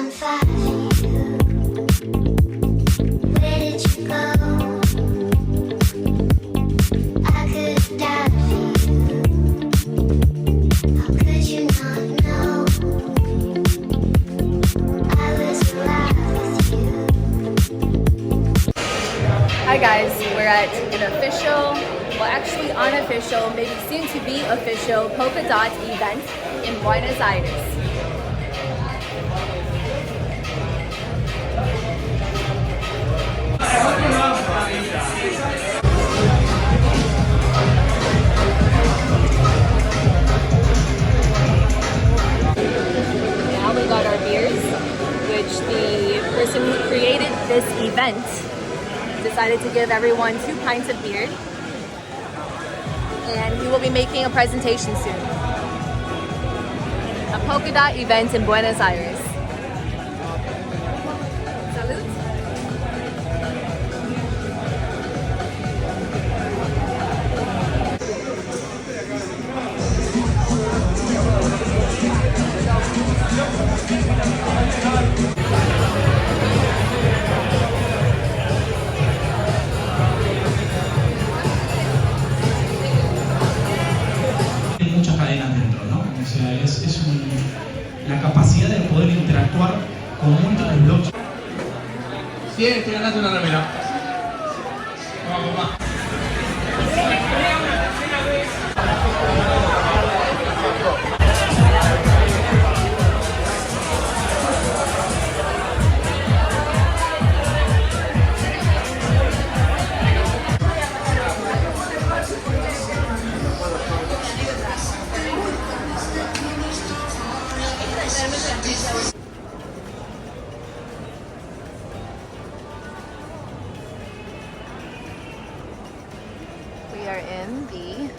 on fire for you. Where did you go? I could die for you. How could you not know? I was alive with you. Hi guys, we're at an official, well actually unofficial, maybe soon to be official Polkadot event in Buenos Aires. Now we got our beers, which the person who created this event decided to give everyone 2 pints of beer, and he will be making a presentation soon. A Polkadot event in Buenos Aires. Salud. Muchas cadenas dentro, ¿no? O sea, la capacidad de poder interactuar con múltiples blogs. Sí, estoy ganando una remera. Vamos, papá. We are in the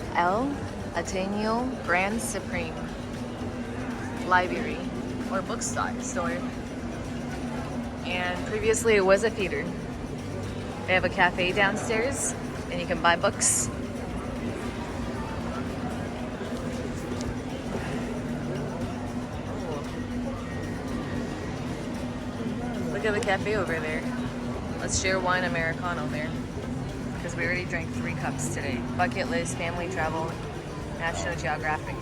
Ateneo Grand Splendid library or bookstore. And previously it was a theater. They have a cafe downstairs and you can buy books. Look at the cafe over there. Let's share wine Americano there, because we already drank 3 cups today. Bucket list, family travel, National Geographic.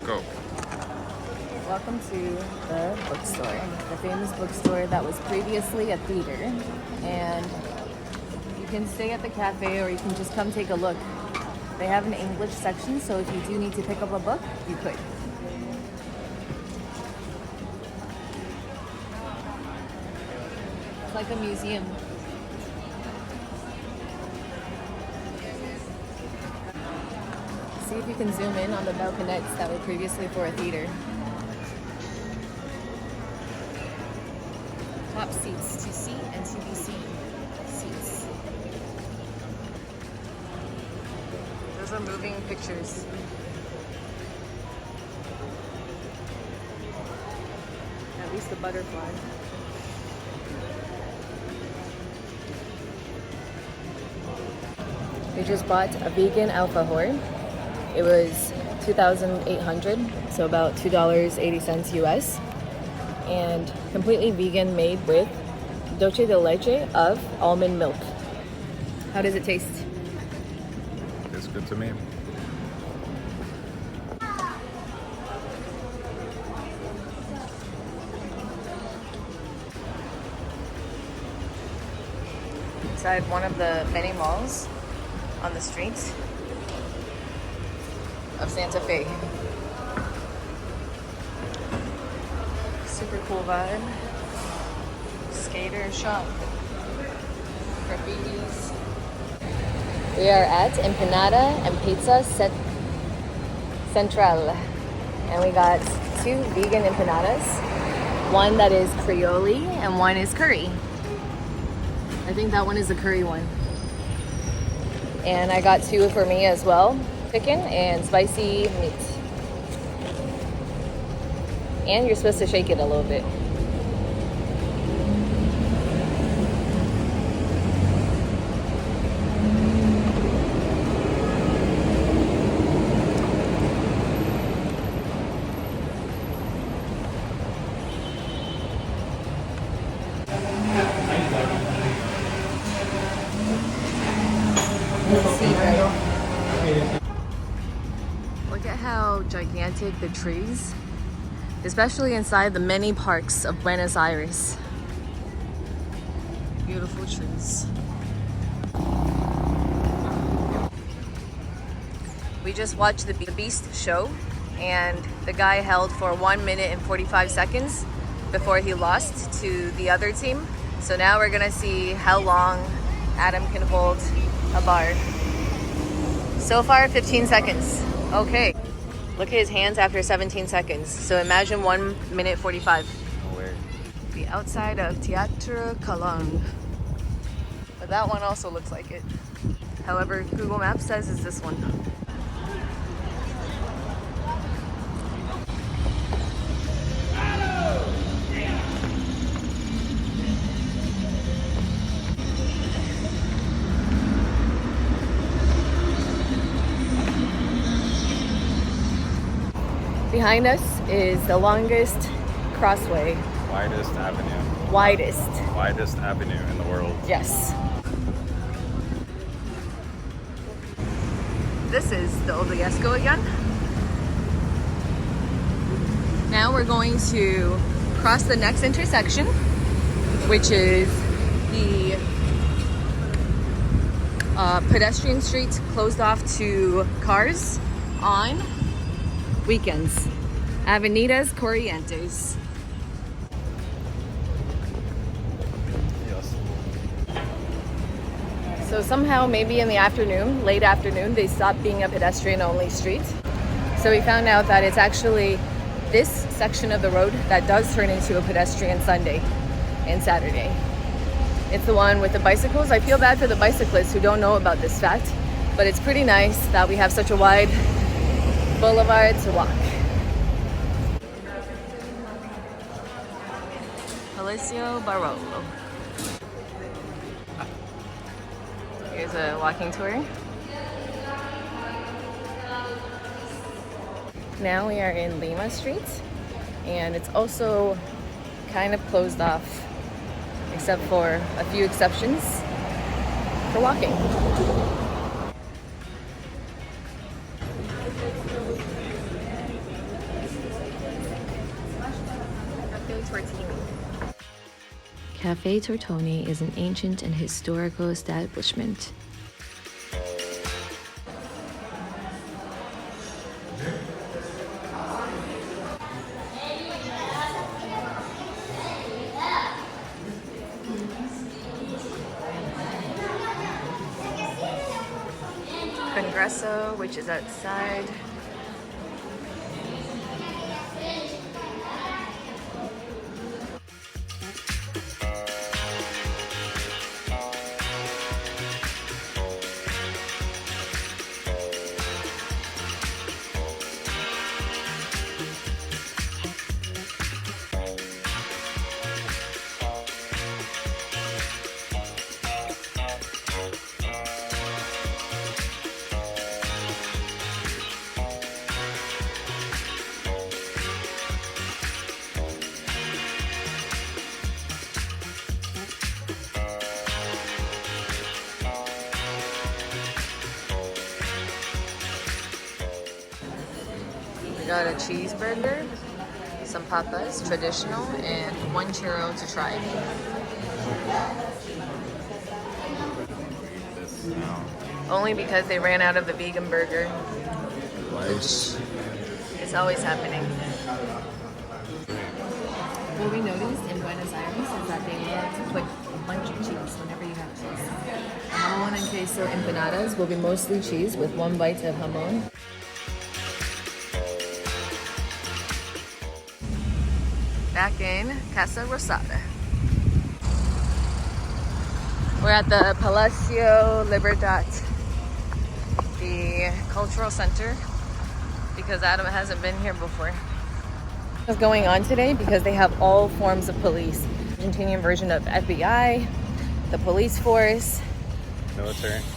Go. Welcome to the bookstore, the famous bookstore that was previously a theater. And you can stay at the cafe or you can just come take a look. They have an English section, so if you do need to pick up a book, you could. It's like a museum. See if you can zoom in on the balconettes that were previously for a theater. Top seats, to seat and to be seen seats. Those are moving pictures. At least the butterfly. We just bought a vegan alfajor. It was $2,800, so about $2.80 US, and completely vegan, made with dulce de leche of almond milk. How does it taste? It's good to me. Inside one of the many malls on the street of Santa Fe. Super cool vibe. Skater shop. Graffitis. We are at Empanada and Pizza Central. And we got 2 vegan empanadas. One that is Creole and one is curry. I think that one is the curry one. And I got 2 for me as well. Chicken and spicy meat. And you're supposed to shake it a little bit. Look at how gigantic the trees, especially inside the many parks of Buenos Aires. Beautiful trees. We just watched the Beast show, and the guy held for 1 minute and 45 seconds before he lost to the other team. So now we're gonna see how long Adam can hold a bar. So far, 15 seconds. Okay. Look at his hands after 17 seconds. So imagine 1 minute 45. No way. The outside of Teatro Colón. But that one also looks like it. However, Google Maps says it's this one. Behind us is the longest crossway. Widest avenue. Widest avenue in the world. Yes. This is the Obelisco again. Now we're going to cross the next intersection, which is the pedestrian street closed off to cars on weekends. Avenidas Corrientes. Yes. So somehow, maybe in the afternoon, late afternoon, they stopped being a pedestrian-only street. So we found out that it's actually this section of the road that does turn into a pedestrian Sunday and Saturday. It's the one with the bicycles. I feel bad for the bicyclists who don't know about this fact, but it's pretty nice that we have such a wide boulevard to walk. Palacio Barolo. Here's a walking tour. Now we are in Lima Street, and it's also kind of closed off, except for a few exceptions for walking. Cafe Tortoni is an ancient and historical establishment. Congresso, which is outside. Got a cheeseburger, some papas, traditional, and 1 churro to try. This now. Only because they ran out of the vegan burger. Nice. It's always happening. What we noticed in Buenos Aires is that they love to put a bunch of cheese whenever you have cheese. Jamón and queso empanadas will be mostly cheese with 1 bite of jamón. back in Casa Rosada. We're at the Palacio Libertad, the cultural center, because Adam hasn't been here before. What's going on today? Because they have all forms of police. Argentinian version of FBI, the police force,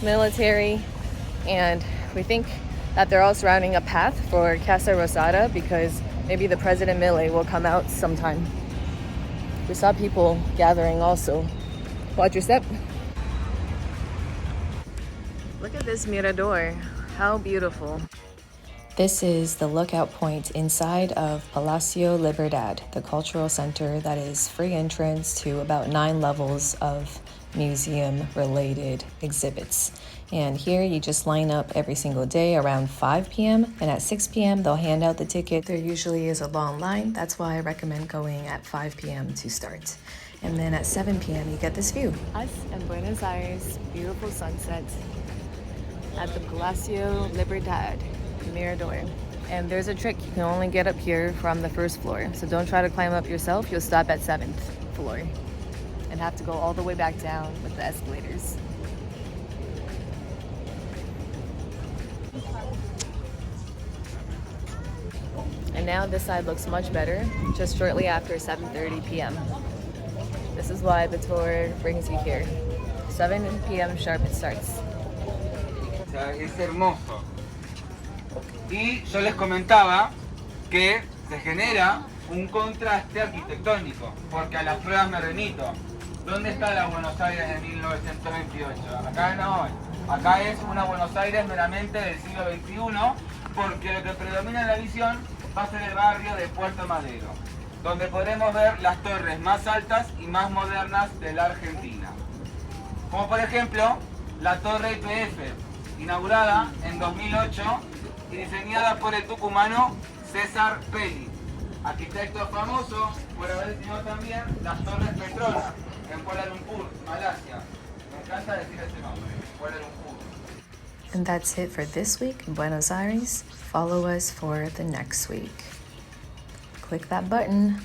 military, and we think that they're all surrounding a path for Casa Rosada because maybe the President Milei will come out sometime. We saw people gathering also. Watch your step. Look at this Mirador. How beautiful. This is the lookout point inside of Palacio Libertad, the cultural center that is free entrance to about 9 levels of museum-related exhibits. And here you just line up every single day around 5 p.m. and at 6 p.m. they'll hand out the ticket. There usually is a long line. That's why I recommend going at 5 p.m. to start. And then at 7 p.m. you get this view. Us in Buenos Aires, beautiful sunset at the Palacio Libertad, Mirador. And there's a trick, you can only get up here from the first floor. So don't try to climb up yourself, you'll stop at 7th floor and have to go all the way back down with the escalators. And now this side looks much better, just shortly after 7:30 p.m. This is why the tour brings you here. 7 p.m. sharp it starts. Es hermoso. Y yo les comentaba que se genera un contraste arquitectónico, porque a las pruebas me remito. ¿Dónde está la Buenos Aires de 1928? Acá no. Acá es una Buenos Aires meramente del siglo XXI, porque lo que predomina en la visión va a ser el barrio de Puerto Madero, donde podremos ver las torres más altas y más modernas de la Argentina. Como por ejemplo, la Torre IPF, inaugurada en 2008 y diseñada por el tucumano César Pelli, arquitecto famoso por haber diseñado también las Torres Petronas en Kuala Lumpur, Malasia. Me encanta decir ese nombre, Kuala Lumpur. And that's it for this week in Buenos Aires. Follow us for the next week. Click that button.